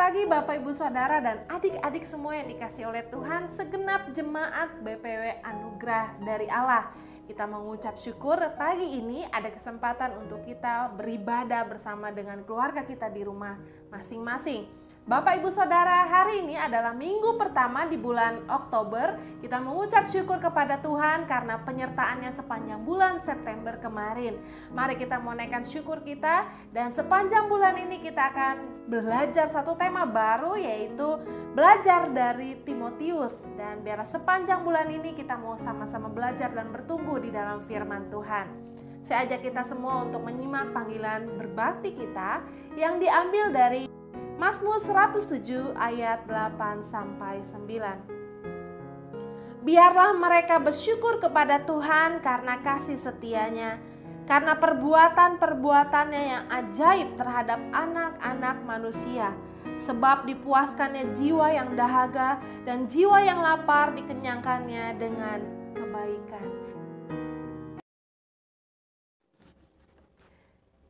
pagi Bapak Ibu Saudara dan adik-adik semua yang dikasih oleh Tuhan, segenap jemaat BPW Anugerah dari Allah. Kita mengucap syukur pagi ini ada kesempatan untuk kita beribadah bersama dengan keluarga kita di rumah masing-masing. Bapak Ibu Saudara, hari ini adalah minggu pertama di bulan Oktober. Kita mengucap syukur kepada Tuhan karena penyertaannya sepanjang bulan September kemarin. Mari kita menaikkan syukur kita, dan sepanjang bulan ini kita akan belajar satu tema baru, yaitu belajar dari Timotius. Dan biar sepanjang bulan ini kita mau sama-sama belajar dan bertumbuh di dalam firman Tuhan. Saya ajak kita semua untuk menyimak panggilan berbakti kita yang diambil dari Mazmur 107 ayat 8-9. Biarlah mereka bersyukur kepada Tuhan karena kasih setianya, karena perbuatan-perbuatannya yang ajaib terhadap anak-anak manusia. Sebab dipuaskannya jiwa yang dahaga dan jiwa yang lapar dikenyangkannya dengan kebaikan.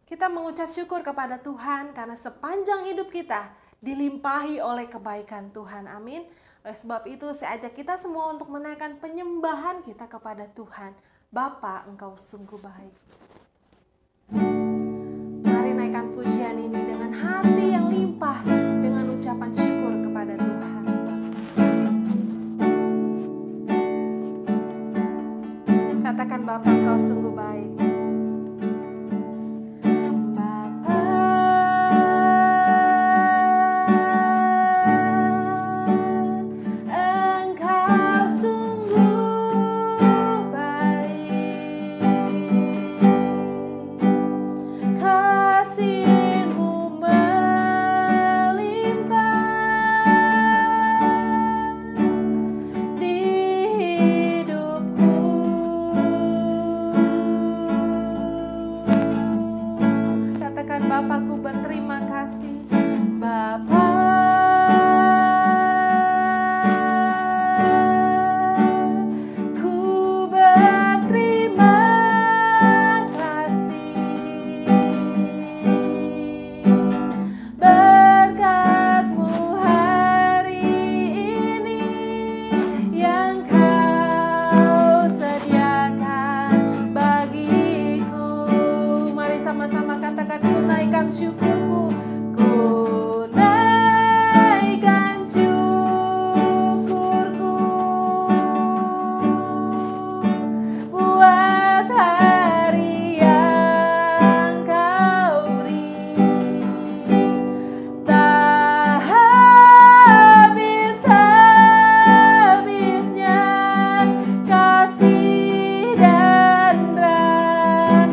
Kita mengucap syukur kepada Tuhan karena sepanjang hidup kita dilimpahi oleh kebaikan Tuhan. Amin. Oleh sebab itu saya ajak kita semua untuk menaikkan penyembahan kita kepada Tuhan. Bapa, Engkau sungguh baik. Mari naikkan pujian ini dengan hati yang limpah, dengan ucapan syukur kepada Tuhan. Katakan, Bapa, Engkau sungguh baik. Bapakku berterima kasih, Bapa. Ku berterima kasih berkat-Mu hari ini yang Kau sediakan bagiku. Mari sama-sama katakan, ku naikkan syukurku, ku naikkan syukurku buat hari yang Kau beri. Tak habis-habisnya kasih dan rahmat-Mu.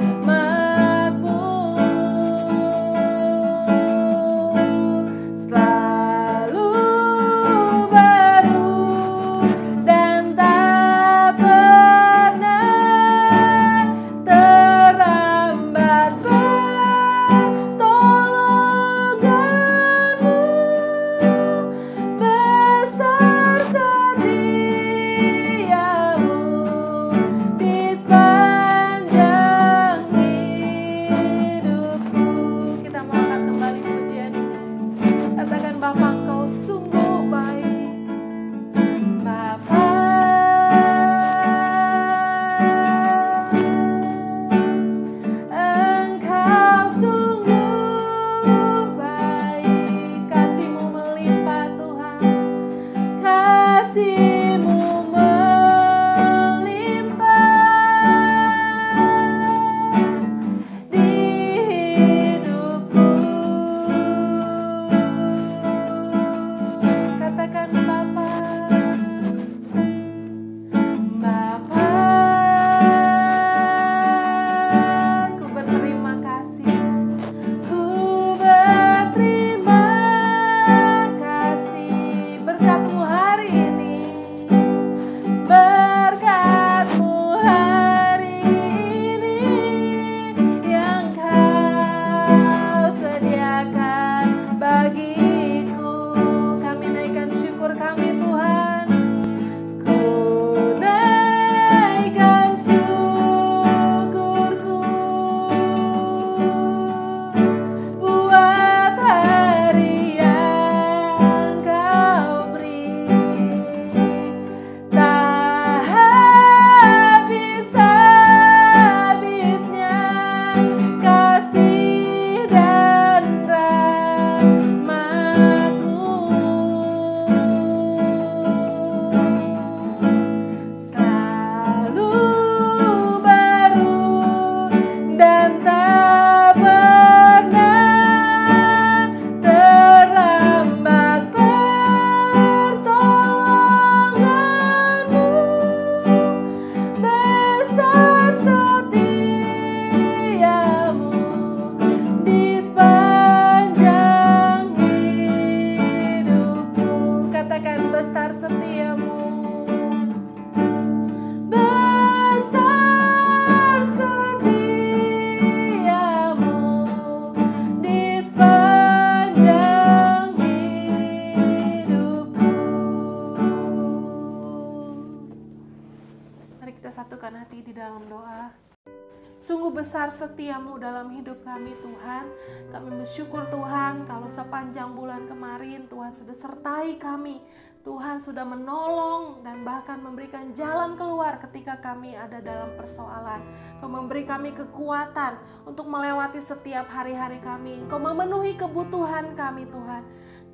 dalam doa. Sungguh besar setiamu dalam hidup kami Tuhan. Kami bersyukur Tuhan kalau sepanjang bulan kemarin Tuhan sudah sertai kami. Tuhan sudah menolong dan bahkan memberikan jalan keluar ketika kami ada dalam persoalan. Kau memberi kami kekuatan untuk melewati setiap hari-hari kami. Kau memenuhi kebutuhan kami Tuhan.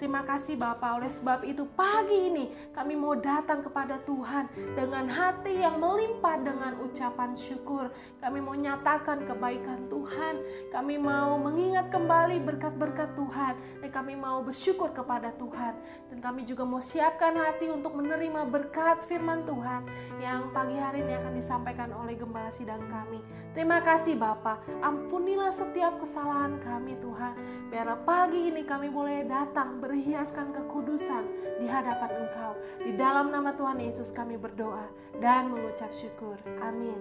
Terima kasih Bapa, oleh sebab itu pagi ini kami mau datang kepada Tuhan dengan hati yang melimpah dengan ucapan syukur. Kami mau nyatakan kebaikan Tuhan, kami mau mengingat kembali berkat-berkat Tuhan, dan kami mau bersyukur kepada Tuhan. Dan kami juga mau siapkan hati untuk menerima berkat firman Tuhan yang pagi hari ini akan disampaikan oleh Gembala Sidang kami. Terima kasih Bapa, ampunilah setiap kesalahan kami Tuhan, biar pagi ini kami boleh datang berhiaskan kekudusan di hadapan Engkau. Di dalam nama Tuhan Yesus kami berdoa dan mengucap syukur. Amin.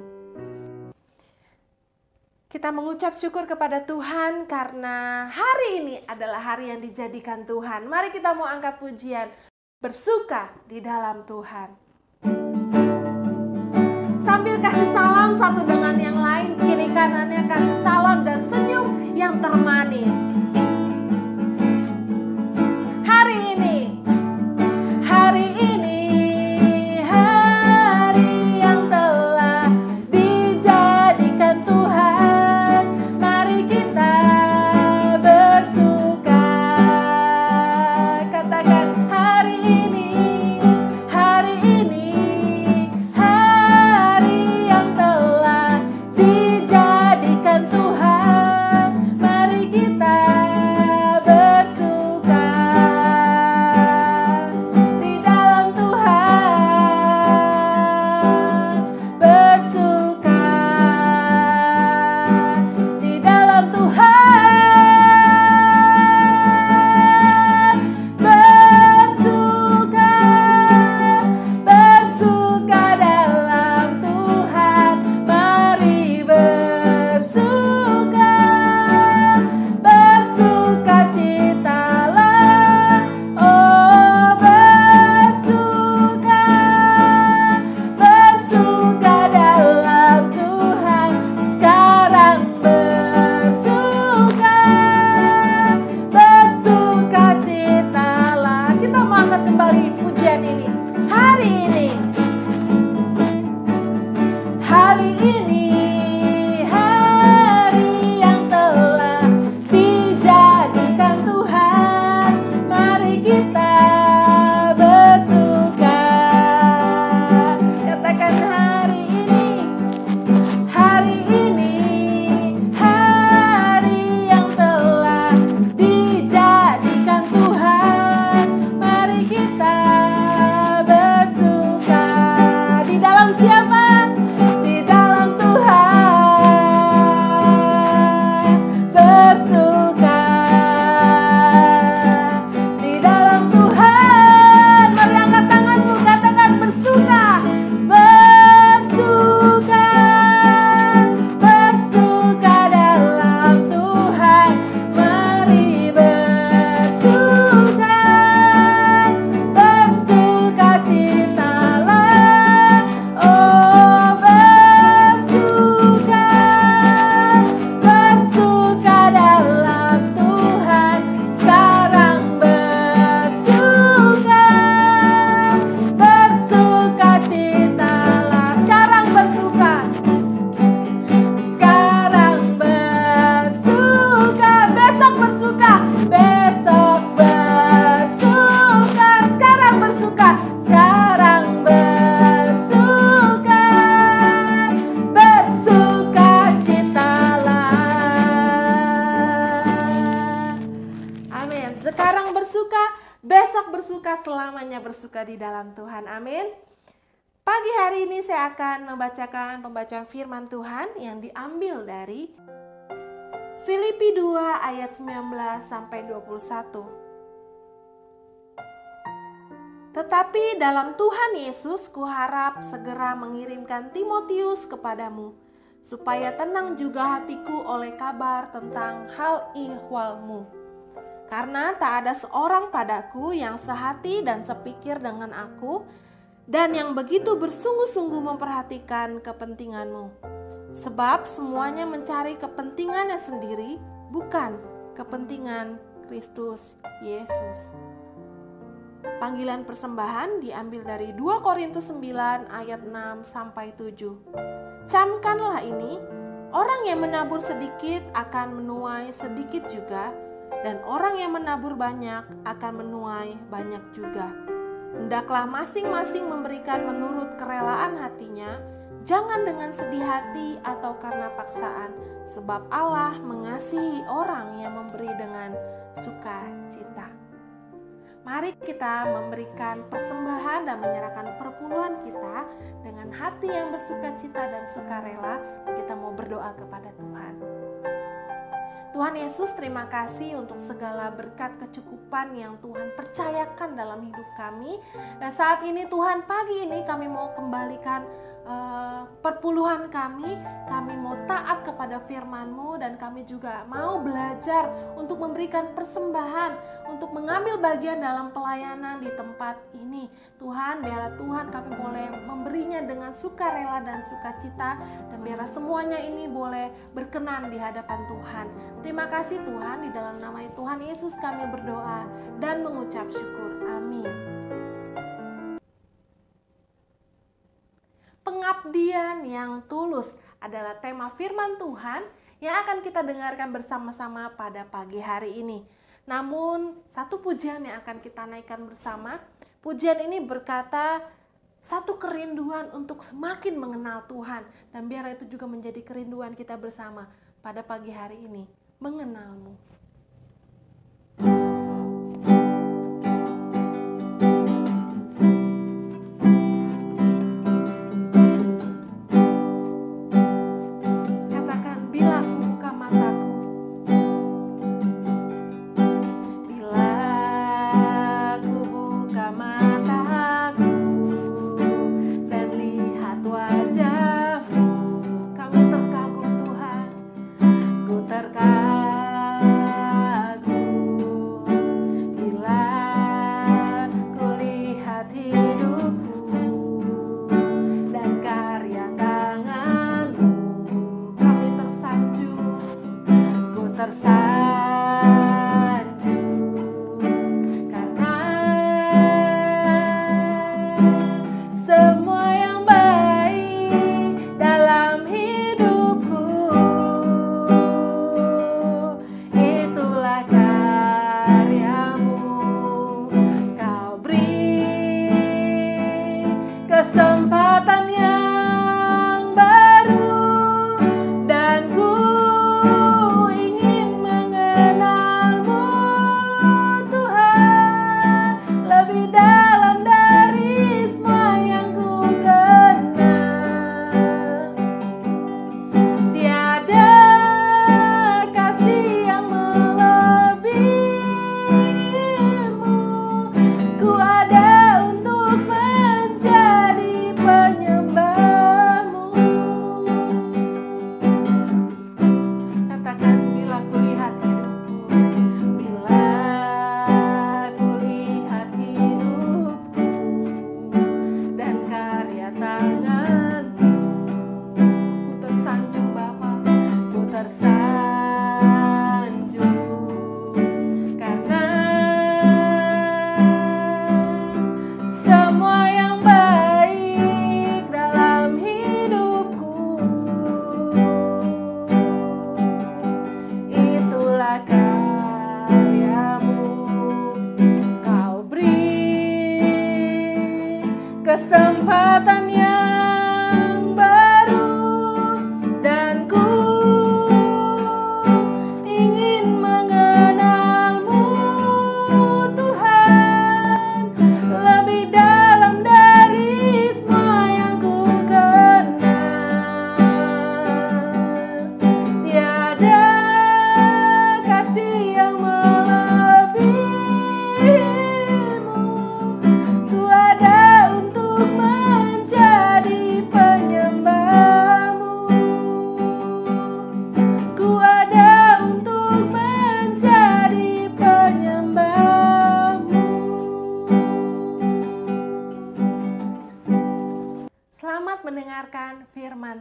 Kita mengucap syukur kepada Tuhan karena hari ini adalah hari yang dijadikan Tuhan. Mari kita mau angkat pujian, bersuka di dalam Tuhan. Sambil kasih salam satu dengan yang lain, kiri kanannya kasih salam dan senyum yang termanis. Hari ini hari yang telah dijadikan Tuhan. Mari kita bersuka. Katakan hari ini hari yang telah dijadikan Tuhan. Mari kita bersuka di dalam Tuhan, bersuka di dalam Tuhan, bersuka dalam Tuhan. Mari bersuka citalah, oh bersuka dalam Tuhan. Sekarang bersuka citalah. Kita mau angkat kembali pujian ini. Hari ini hari yang telah dijadikan Tuhan. Mari kita bersuka. Katakan hari ini hari yang telah dijadikan Tuhan. Mari kita bersuka di dalam siapa? Di dalam Tuhan, bersuka di dalam Tuhan. Mari angkat tanganmu, katakan bersuka dalam Tuhan. Mari bersuka citalah, oh bersuka dalam Tuhan. Sekarang bersuka citalah. Sekarang bersuka, besok bersuka, sekarang bersuka, citalah. Amin. Sekarang bersuka, besok bersuka, selamanya bersuka di dalam Tuhan. Amin. Pagi hari ini saya akan membacakan pembacaan firman Tuhan yang diambil dari Filipi 2 ayat 19 sampai 21. Tetapi dalam Tuhan Yesus kuharap segera mengirimkan Timotius kepadamu, supaya tenang juga hatiku oleh kabar tentang hal ihwalmu. Karena tak ada seorang padaku yang sehati dan sepikir dengan aku, dan yang begitu bersungguh-sungguh memperhatikan kepentinganmu. Sebab semuanya mencari kepentingannya sendiri, bukan kepentingan Kristus Yesus. Panggilan persembahan diambil dari 2 Korintus 9 ayat 6 sampai 7. Camkanlah ini, orang yang menabur sedikit akan menuai sedikit juga, dan orang yang menabur banyak akan menuai banyak juga. Hendaklah masing-masing memberikan menurut kerelaan hatinya, jangan dengan sedih hati atau karena paksaan, sebab Allah mengasihi orang yang memberi dengan sukacita. Mari kita memberikan persembahan dan menyerahkan perpuluhan kita dengan hati yang bersukacita dan sukarela. Kita mau berdoa kepada Tuhan. Tuhan Yesus, terima kasih untuk segala berkat kecukupan yang Tuhan percayakan dalam hidup kami. Dan saat ini Tuhan, pagi ini kami mau kembalikan perpuluhan kami mau taat kepada firman-Mu, dan kami juga mau belajar untuk memberikan persembahan, untuk mengambil bagian dalam pelayanan di tempat ini. Tuhan, biarlah Tuhan kami boleh memberinya dengan sukarela dan sukacita, dan biarlah semuanya ini boleh berkenan di hadapan Tuhan. Terima kasih Tuhan, di dalam nama Tuhan Yesus kami berdoa dan mengucap syukur. Amin. Pengabdian yang tulus adalah tema firman Tuhan yang akan kita dengarkan bersama-sama pada pagi hari ini. Namun, satu pujian yang akan kita naikkan bersama. Pujian ini berkata, satu kerinduan untuk semakin mengenal Tuhan. Dan biar itu juga menjadi kerinduan kita bersama pada pagi hari ini, mengenal-Mu.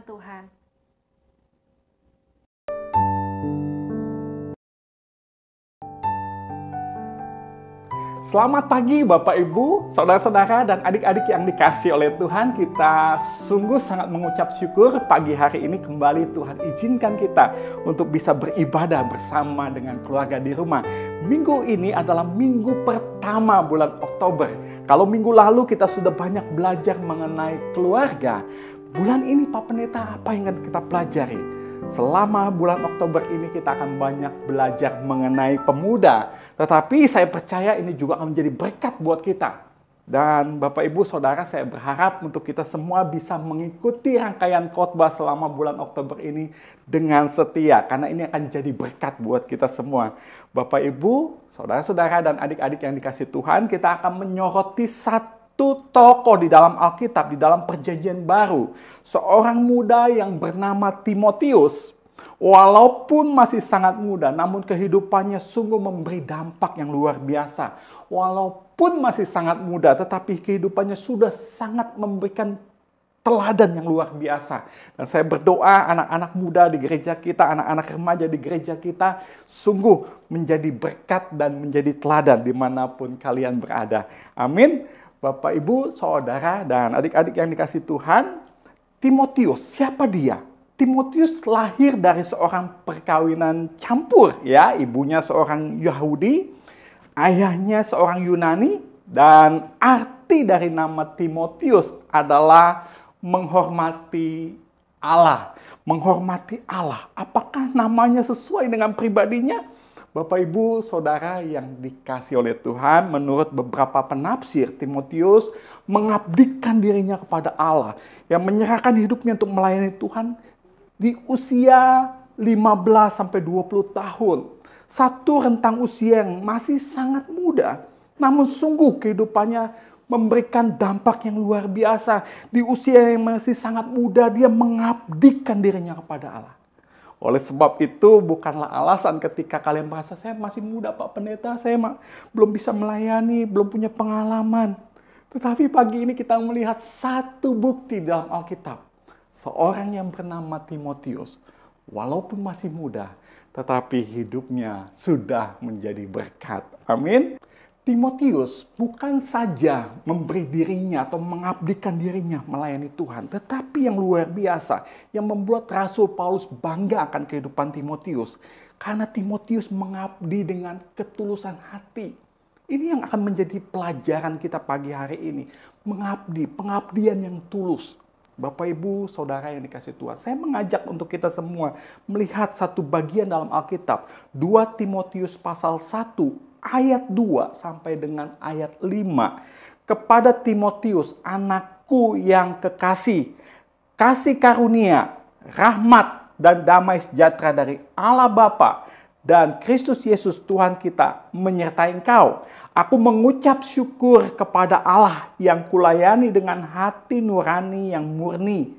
firman Tuhan. Selamat pagi Bapak Ibu, saudara-saudara dan adik-adik yang dikasihi oleh Tuhan. Kita sungguh sangat mengucap syukur pagi hari ini kembali Tuhan izinkan kita untuk bisa beribadah bersama dengan keluarga di rumah. Minggu ini adalah minggu pertama bulan Oktober. Kalau minggu lalu kita sudah banyak belajar mengenai keluarga, bulan ini Pak Pendeta apa yang akan kita pelajari? Selama bulan Oktober ini kita akan banyak belajar mengenai pemuda. Tetapi saya percaya ini juga akan menjadi berkat buat kita. Dan Bapak Ibu Saudara, saya berharap untuk kita semua bisa mengikuti rangkaian khotbah selama bulan Oktober ini dengan setia. Karena ini akan jadi berkat buat kita semua. Bapak Ibu, Saudara-saudara dan adik-adik yang dikasih Tuhan, kita akan menyoroti satu tokoh di dalam Alkitab, di dalam Perjanjian Baru. Seorang muda yang bernama Timotius. Walaupun masih sangat muda, namun kehidupannya sungguh memberi dampak yang luar biasa. Walaupun masih sangat muda, tetapi kehidupannya sudah sangat memberikan teladan yang luar biasa. Dan saya berdoa anak-anak muda di gereja kita, anak-anak remaja di gereja kita, sungguh menjadi berkat dan menjadi teladan dimanapun kalian berada. Amin. Bapak, Ibu, Saudara, dan adik-adik yang dikasih Tuhan, Timotius, siapa dia? Timotius lahir dari seorang perkawinan campur, ya. Ibunya seorang Yahudi, ayahnya seorang Yunani, dan arti dari nama Timotius adalah menghormati Allah. Menghormati Allah. Apakah namanya sesuai dengan pribadinya? Bapak, Ibu, Saudara yang dikasih oleh Tuhan, menurut beberapa penafsir, Timotius mengabdikan dirinya kepada Allah, yang menyerahkan hidupnya untuk melayani Tuhan di usia 15-20 tahun. Satu rentang usia yang masih sangat muda, namun sungguh kehidupannya memberikan dampak yang luar biasa. Di usia yang masih sangat muda, dia mengabdikan dirinya kepada Allah. Oleh sebab itu bukanlah alasan ketika kalian merasa saya masih muda Pak Pendeta, saya belum bisa melayani, belum punya pengalaman. Tetapi pagi ini kita melihat satu bukti dalam Alkitab. Seorang yang bernama Timotius, walaupun masih muda, tetapi hidupnya sudah menjadi berkat. Amin. Timotius bukan saja memberi dirinya atau mengabdikan dirinya melayani Tuhan, tetapi yang luar biasa, yang membuat Rasul Paulus bangga akan kehidupan Timotius, karena Timotius mengabdi dengan ketulusan hati. Ini yang akan menjadi pelajaran kita pagi hari ini, mengabdi, pengabdian yang tulus. Bapak, Ibu, Saudara yang dikasih Tuhan, saya mengajak untuk kita semua melihat satu bagian dalam Alkitab, 2 Timotius pasal 1, ayat 2 sampai dengan ayat 5. Kepada Timotius, anakku yang kekasih, kasih karunia, rahmat dan damai sejahtera dari Allah Bapa dan Kristus Yesus Tuhan kita menyertai engkau. Aku mengucap syukur kepada Allah yang kulayani dengan hati nurani yang murni,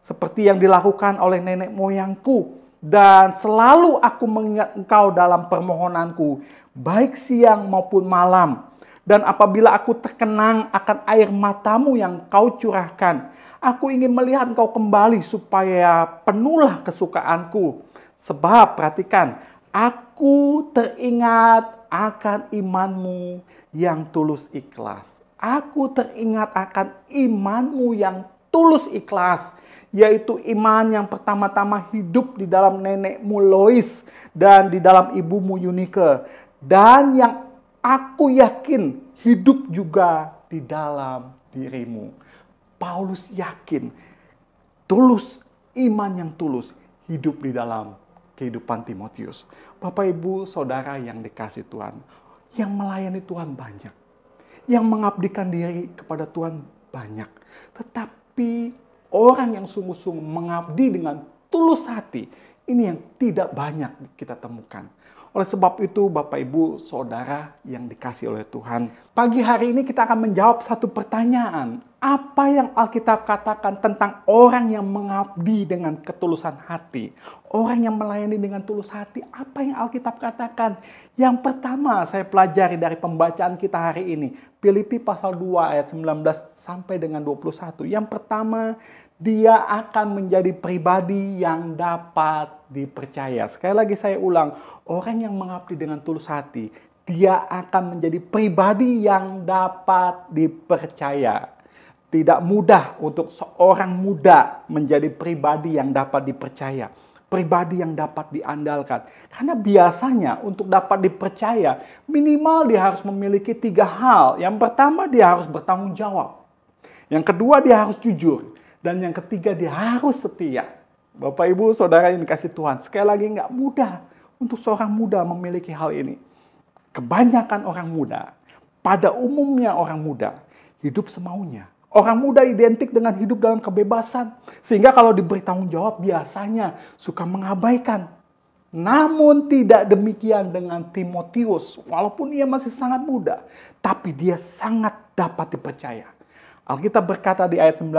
seperti yang dilakukan oleh nenek moyangku. Dan selalu aku mengingat engkau dalam permohonanku, baik siang maupun malam. Dan apabila aku terkenang akan air matamu yang kau curahkan, aku ingin melihat engkau kembali supaya penuhlah kesukaanku. Sebab, perhatikan, aku teringat akan imanmu yang tulus ikhlas. Aku teringat akan imanmu yang tulus ikhlas, yaitu iman yang pertama-tama hidup di dalam nenekmu Lois dan di dalam ibumu Yunike, dan yang aku yakin hidup juga di dalam dirimu. Paulus yakin tulus, iman yang tulus hidup di dalam kehidupan Timotius. Bapak, Ibu, Saudara yang dikasih Tuhan, yang melayani Tuhan banyak, yang mengabdikan diri kepada Tuhan banyak, tetapi orang yang sungguh-sungguh mengabdi dengan tulus hati, ini yang tidak banyak kita temukan. Oleh sebab itu, Bapak, Ibu, Saudara yang dikasih oleh Tuhan, pagi hari ini kita akan menjawab satu pertanyaan. Apa yang Alkitab katakan tentang orang yang mengabdi dengan ketulusan hati? Orang yang melayani dengan tulus hati, apa yang Alkitab katakan? Yang pertama saya pelajari dari pembacaan kita hari ini. Filipi pasal 2 ayat 19 sampai dengan 21. Yang pertama, dia akan menjadi pribadi yang dapat dipercaya. Sekali lagi saya ulang, orang yang mengabdi dengan tulus hati, dia akan menjadi pribadi yang dapat dipercaya. Tidak mudah untuk seorang muda menjadi pribadi yang dapat dipercaya. Pribadi yang dapat diandalkan. Karena biasanya untuk dapat dipercaya, minimal dia harus memiliki 3 hal. Yang pertama, dia harus bertanggung jawab. Yang kedua, dia harus jujur. Dan yang ketiga, dia harus setia. Bapak, Ibu, Saudara yang dikasih Tuhan, sekali lagi nggak mudah untuk seorang muda memiliki hal ini. Kebanyakan orang muda, pada umumnya orang muda, hidup semaunya. Orang muda identik dengan hidup dalam kebebasan. Sehingga kalau diberi tanggung jawab biasanya suka mengabaikan. Namun tidak demikian dengan Timotius. Walaupun ia masih sangat muda. Tapi dia sangat dapat dipercaya. Alkitab berkata di ayat 19.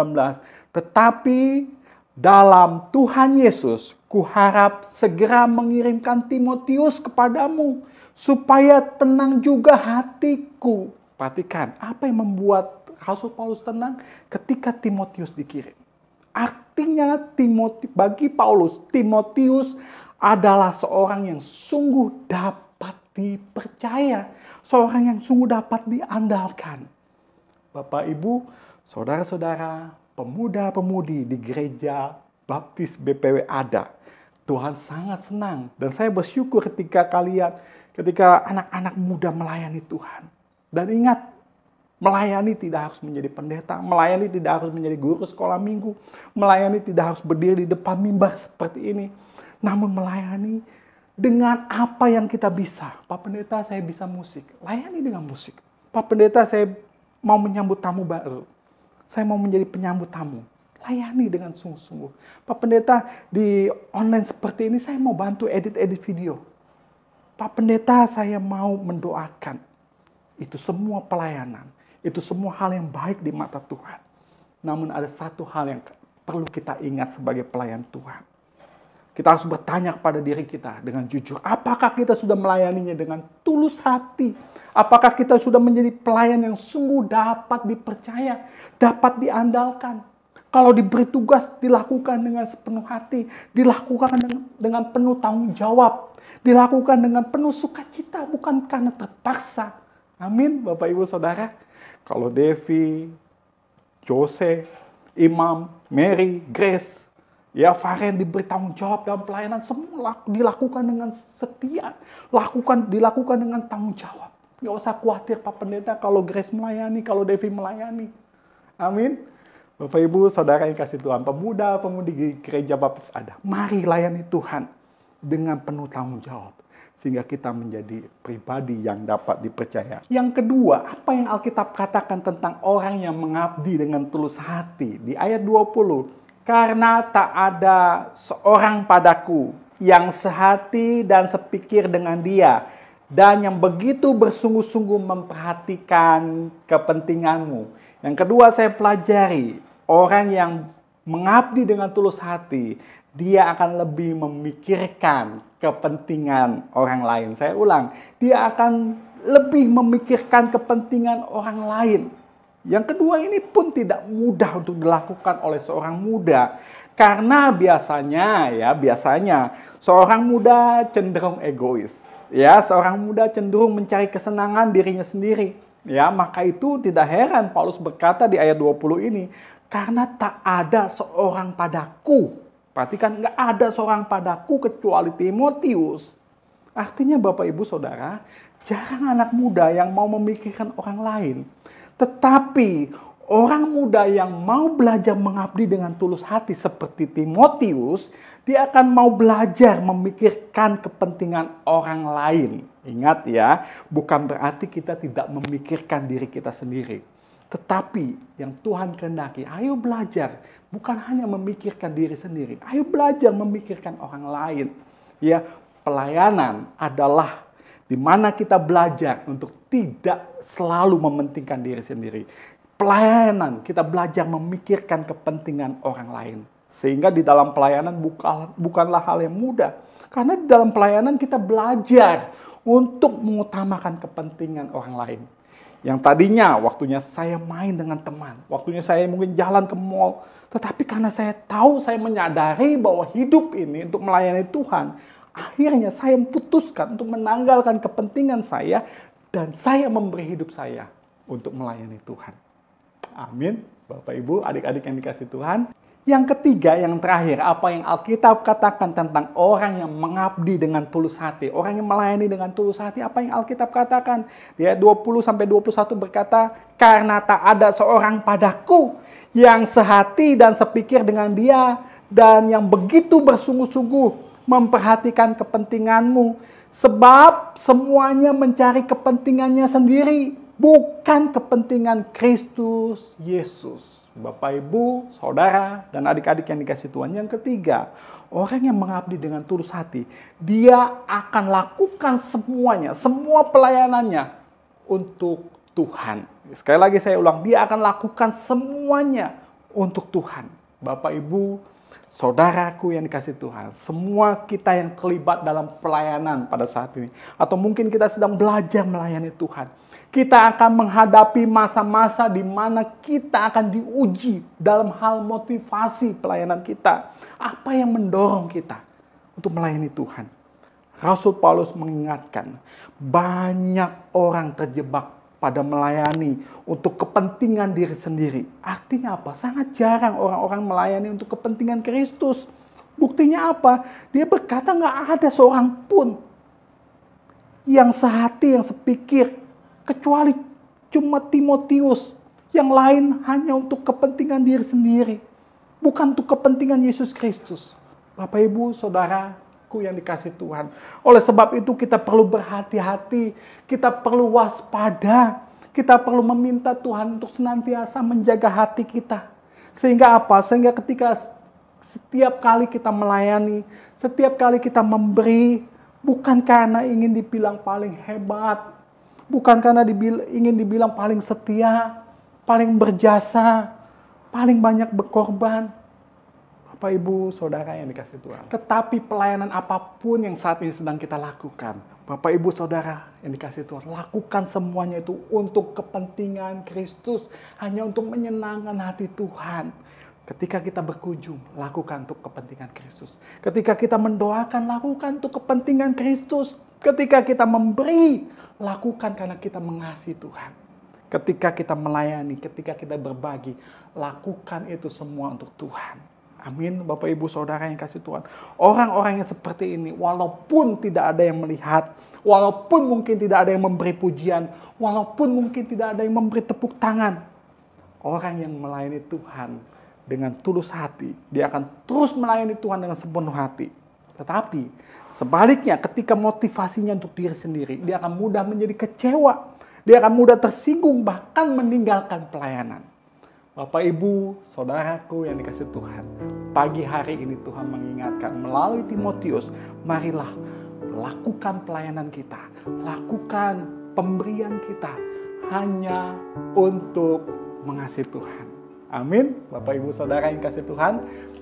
Tetapi dalam Tuhan Yesus kuharap segera mengirimkan Timotius kepadamu. Supaya tenang juga hatiku. Perhatikan apa yang membuat Rasul Paulus tenang ketika Timotius dikirim. Artinya bagi Paulus, Timotius adalah seorang yang sungguh dapat dipercaya. Seorang yang sungguh dapat diandalkan. Bapak, Ibu, Saudara-saudara, pemuda-pemudi di gereja Baptis BPW ada. Tuhan sangat senang. Dan saya bersyukur ketika anak-anak muda melayani Tuhan. Dan ingat, melayani tidak harus menjadi pendeta, melayani tidak harus menjadi guru sekolah minggu, melayani tidak harus berdiri di depan mimbar seperti ini. Namun melayani dengan apa yang kita bisa. Pak Pendeta, saya bisa musik, layani dengan musik. Pak Pendeta, saya mau menyambut tamu baru, saya mau menjadi penyambut tamu, layani dengan sungguh-sungguh. Pak Pendeta, di online seperti ini saya mau bantu edit-edit video. Pak Pendeta, saya mau mendoakan. Itu semua pelayanan. Itu semua hal yang baik di mata Tuhan. Namun ada satu hal yang perlu kita ingat sebagai pelayan Tuhan. Kita harus bertanya kepada diri kita dengan jujur. Apakah kita sudah melayaninya dengan tulus hati? Apakah kita sudah menjadi pelayan yang sungguh dapat dipercaya, dapat diandalkan? Kalau diberi tugas, dilakukan dengan sepenuh hati. Dilakukan dengan penuh tanggung jawab. Dilakukan dengan penuh sukacita, bukan karena terpaksa. Amin, Bapak, Ibu, Saudara. Kalau Devi, Jose, Imam, Mary, Grace, ya Faren diberi tanggung jawab dalam pelayanan, semua dilakukan dengan setia, dilakukan dengan tanggung jawab. Nggak usah khawatir Pak Pendeta kalau Grace melayani, kalau Devi melayani. Amin. Bapak, Ibu, Saudara yang kasih Tuhan, pemuda-pemudi di gereja Baptis ada. Mari layani Tuhan dengan penuh tanggung jawab. Sehingga kita menjadi pribadi yang dapat dipercaya. Yang kedua, apa yang Alkitab katakan tentang orang yang mengabdi dengan tulus hati? Di ayat 20. Karena tak ada seorang padaku yang sehati dan sepikir dengan dia. Dan yang begitu bersungguh-sungguh memperhatikan kepentinganmu. Yang kedua saya pelajari. Orang yang mengabdi dengan tulus hati, dia akan lebih memikirkan kepentingan orang lain. Saya ulang, dia akan lebih memikirkan kepentingan orang lain. Yang kedua ini pun tidak mudah untuk dilakukan oleh seorang muda. Karena biasanya seorang muda cenderung egois. Ya, seorang muda cenderung mencari kesenangan dirinya sendiri. Ya, maka itu tidak heran Paulus berkata di ayat 20 ini, karena tak ada seorang padaku. Perhatikan, nggak ada seorang padaku kecuali Timotius. Artinya Bapak, Ibu, Saudara, jarang anak muda yang mau memikirkan orang lain. Tetapi orang muda yang mau belajar mengabdi dengan tulus hati seperti Timotius, dia akan mau belajar memikirkan kepentingan orang lain. Ingat ya, bukan berarti kita tidak memikirkan diri kita sendiri. Tetapi yang Tuhan kehendaki, ayo belajar. Bukan hanya memikirkan diri sendiri. Ayo belajar memikirkan orang lain. Ya, pelayanan adalah di mana kita belajar untuk tidak selalu mementingkan diri sendiri. pelayanan kita belajar memikirkan kepentingan orang lain. Sehingga di dalam pelayanan bukanlah hal yang mudah. Karena di dalam pelayanan kita belajar untuk mengutamakan kepentingan orang lain. Yang tadinya waktunya saya main dengan teman, waktunya saya mungkin jalan ke mall. Tetapi karena saya tahu, saya menyadari bahwa hidup ini untuk melayani Tuhan, akhirnya saya memutuskan untuk menanggalkan kepentingan saya dan saya memberi hidup saya untuk melayani Tuhan. Amin. Bapak, Ibu, adik-adik yang dikasihi Tuhan. Yang ketiga, yang terakhir, apa yang Alkitab katakan tentang orang yang mengabdi dengan tulus hati, orang yang melayani dengan tulus hati, apa yang Alkitab katakan? Di ayat 20-21 berkata, karena tak ada seorang padaku yang sehati dan sepikir dengan dia, dan yang begitu bersungguh-sungguh memperhatikan kepentinganmu, sebab semuanya mencari kepentingannya sendiri, bukan kepentingan Kristus Yesus. Bapak, Ibu, Saudara, dan adik-adik yang dikasihi Tuhan. Yang ketiga, orang yang mengabdi dengan tulus hati, dia akan lakukan semuanya, semua pelayanannya untuk Tuhan. Sekali lagi saya ulang, dia akan lakukan semuanya untuk Tuhan. Bapak, Ibu, Saudaraku yang dikasihi Tuhan, semua kita yang terlibat dalam pelayanan pada saat ini, atau mungkin kita sedang belajar melayani Tuhan, kita akan menghadapi masa-masa di mana kita akan diuji dalam hal motivasi pelayanan kita. Apa yang mendorong kita untuk melayani Tuhan? Rasul Paulus mengingatkan, banyak orang terjebak pada melayani untuk kepentingan diri sendiri. Artinya apa? Sangat jarang orang-orang melayani untuk kepentingan Kristus. Buktinya apa? Dia berkata nggak ada seorang pun yang sehati, yang sepikir, kecuali cuma Timotius. Yang lain hanya untuk kepentingan diri sendiri. Bukan untuk kepentingan Yesus Kristus. Bapak, Ibu, Saudaraku yang dikasihi Tuhan. Oleh sebab itu kita perlu berhati-hati. Kita perlu waspada. Kita perlu meminta Tuhan untuk senantiasa menjaga hati kita. Sehingga apa? Sehingga ketika setiap kali kita melayani, setiap kali kita memberi, bukan karena ingin dibilang paling hebat, bukan karena ingin dibilang paling setia, paling berjasa, paling banyak berkorban. Bapak, Ibu, Saudara yang dikasihi Tuhan. Tetapi pelayanan apapun yang saat ini sedang kita lakukan, Bapak, Ibu, Saudara yang dikasihi Tuhan, lakukan semuanya itu untuk kepentingan Kristus, hanya untuk menyenangkan hati Tuhan. Ketika kita berkunjung, lakukan untuk kepentingan Kristus. Ketika kita mendoakan, lakukan untuk kepentingan Kristus. Ketika kita memberi, lakukan karena kita mengasihi Tuhan. Ketika kita melayani, ketika kita berbagi, lakukan itu semua untuk Tuhan. Amin, Bapak, Ibu, Saudara yang kasih Tuhan. Orang-orang yang seperti ini, walaupun tidak ada yang melihat, walaupun mungkin tidak ada yang memberi pujian, walaupun mungkin tidak ada yang memberi tepuk tangan, orang yang melayani Tuhan dengan tulus hati, dia akan terus melayani Tuhan dengan sepenuh hati. Tetapi sebaliknya, ketika motivasinya untuk diri sendiri, dia akan mudah menjadi kecewa. Dia akan mudah tersinggung, bahkan meninggalkan pelayanan. Bapak, Ibu, Saudaraku yang dikasihi Tuhan, pagi hari ini Tuhan mengingatkan melalui Timotius, marilah lakukan pelayanan kita, lakukan pemberian kita hanya untuk mengasihi Tuhan. Amin. Bapak, Ibu, Saudara yang dikasihi Tuhan,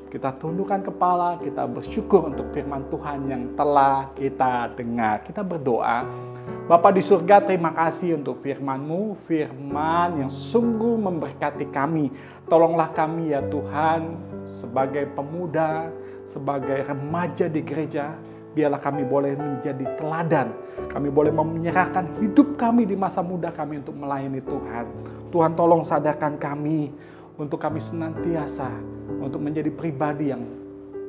kita tundukkan kepala, kita bersyukur untuk firman Tuhan yang telah kita dengar. Kita berdoa. Bapa di surga, terima kasih untuk firman-Mu, firman yang sungguh memberkati kami. Tolonglah kami ya Tuhan, sebagai pemuda, sebagai remaja di gereja, biarlah kami boleh menjadi teladan. Kami boleh menyerahkan hidup kami di masa muda kami untuk melayani Tuhan. Tuhan, tolong sadarkan kami untuk kami senantiasa untuk menjadi pribadi yang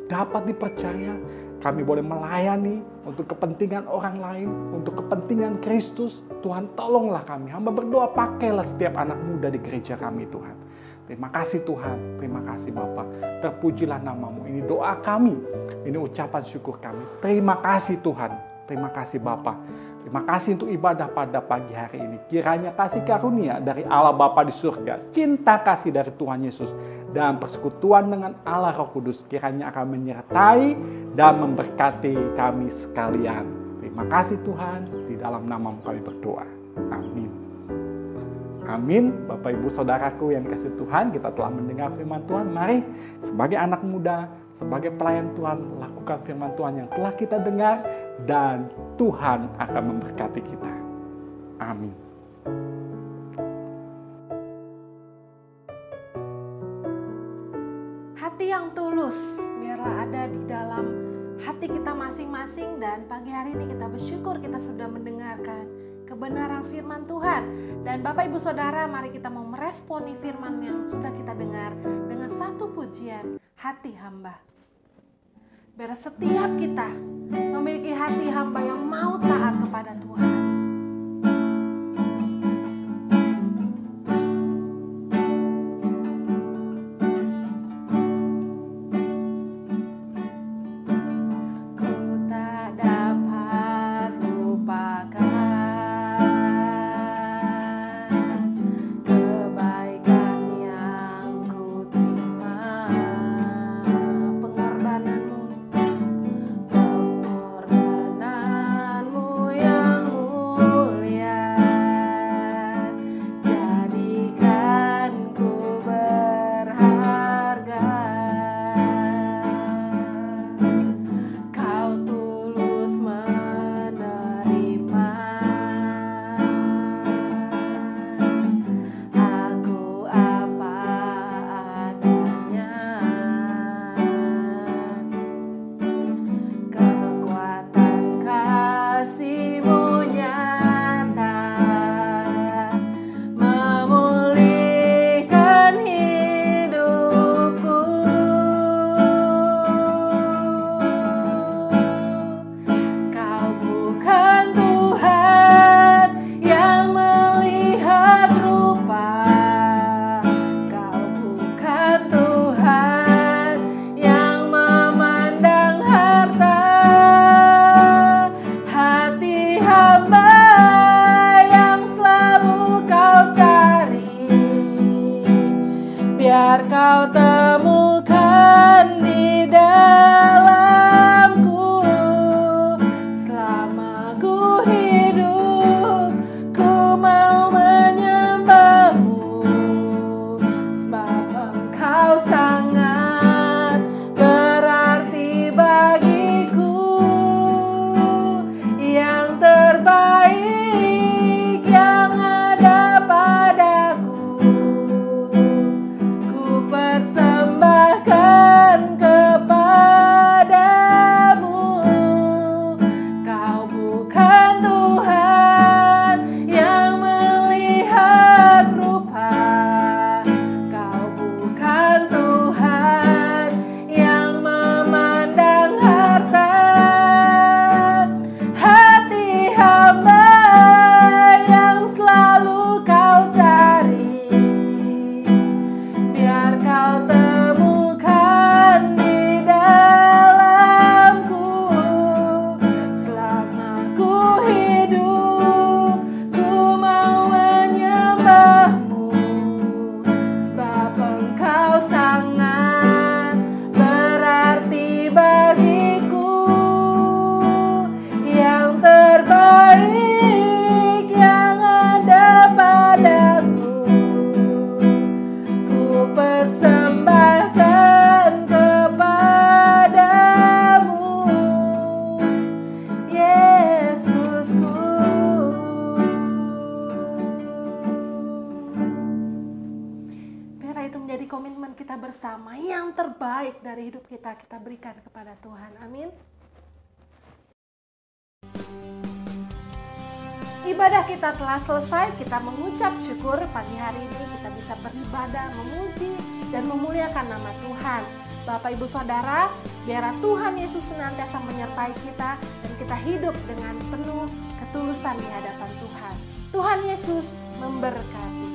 dapat dipercaya. Kami boleh melayani untuk kepentingan orang lain, untuk kepentingan Kristus. Tuhan, tolonglah kami. Hamba berdoa, pakailah setiap anak muda di gereja kami, Tuhan. Terima kasih Tuhan, terima kasih Bapa. Terpujilah nama-Mu. Ini doa kami, ini ucapan syukur kami. Terima kasih Tuhan, terima kasih Bapa. Terima kasih untuk ibadah pada pagi hari ini. Kiranya kasih karunia dari Allah Bapa di surga, cinta kasih dari Tuhan Yesus, dan persekutuan dengan Allah Roh Kudus kiranya akan menyertai dan memberkati kami sekalian. Terima kasih Tuhan, di dalam nama-Mu kami berdoa. Amin. Amin. Bapak Ibu Saudaraku yang kasih Tuhan, kita telah mendengar firman Tuhan. Mari sebagai anak muda, sebagai pelayan Tuhan, lakukan firman Tuhan yang telah kita dengar dan Tuhan akan memberkati kita. Amin. Hati yang tulus biarlah ada di dalam hati kita masing-masing, dan pagi hari ini kita bersyukur kita sudah mendengarkan kebenaran firman Tuhan. Dan Bapak Ibu Saudara, mari kita mau meresponi firman yang sudah kita dengar dengan satu pujian, hati hamba. Biar setiap kita memiliki hati hamba yang mau taat kepada Tuhan. Biar kau temukan di dalamku, selama ku hidup, ku mau menyembahmu, sebab engkau sangat berarti bagiku. Yang terbaik yang ada padaku, persembahkan kepadamu. Kau bukan Tuhan yang melihat rupa, kau bukan Tuhan yang memandang harta. Hati hamba yang selalu kau cari, biar kau temukan di dalamku. Selama ku hidup, ku mau menyembahmu, sebab engkau sangat berarti bagiku. Yang terbaik yang ada padaku, ku persembahkan kepadamu, Yesusku. Biar itu menjadi komitmen kita bersama, yang terbaik dari hidup kita, kita berikan kepada Tuhan. Amin. Ibadah kita telah selesai, kita mengucap syukur pagi hari ini kita bisa beribadah, memuji dan memuliakan nama Tuhan. Bapak Ibu Saudara, biar Tuhan Yesus senantiasa menyertai kita dan kita hidup dengan penuh ketulusan di hadapan Tuhan. Tuhan Yesus memberkati.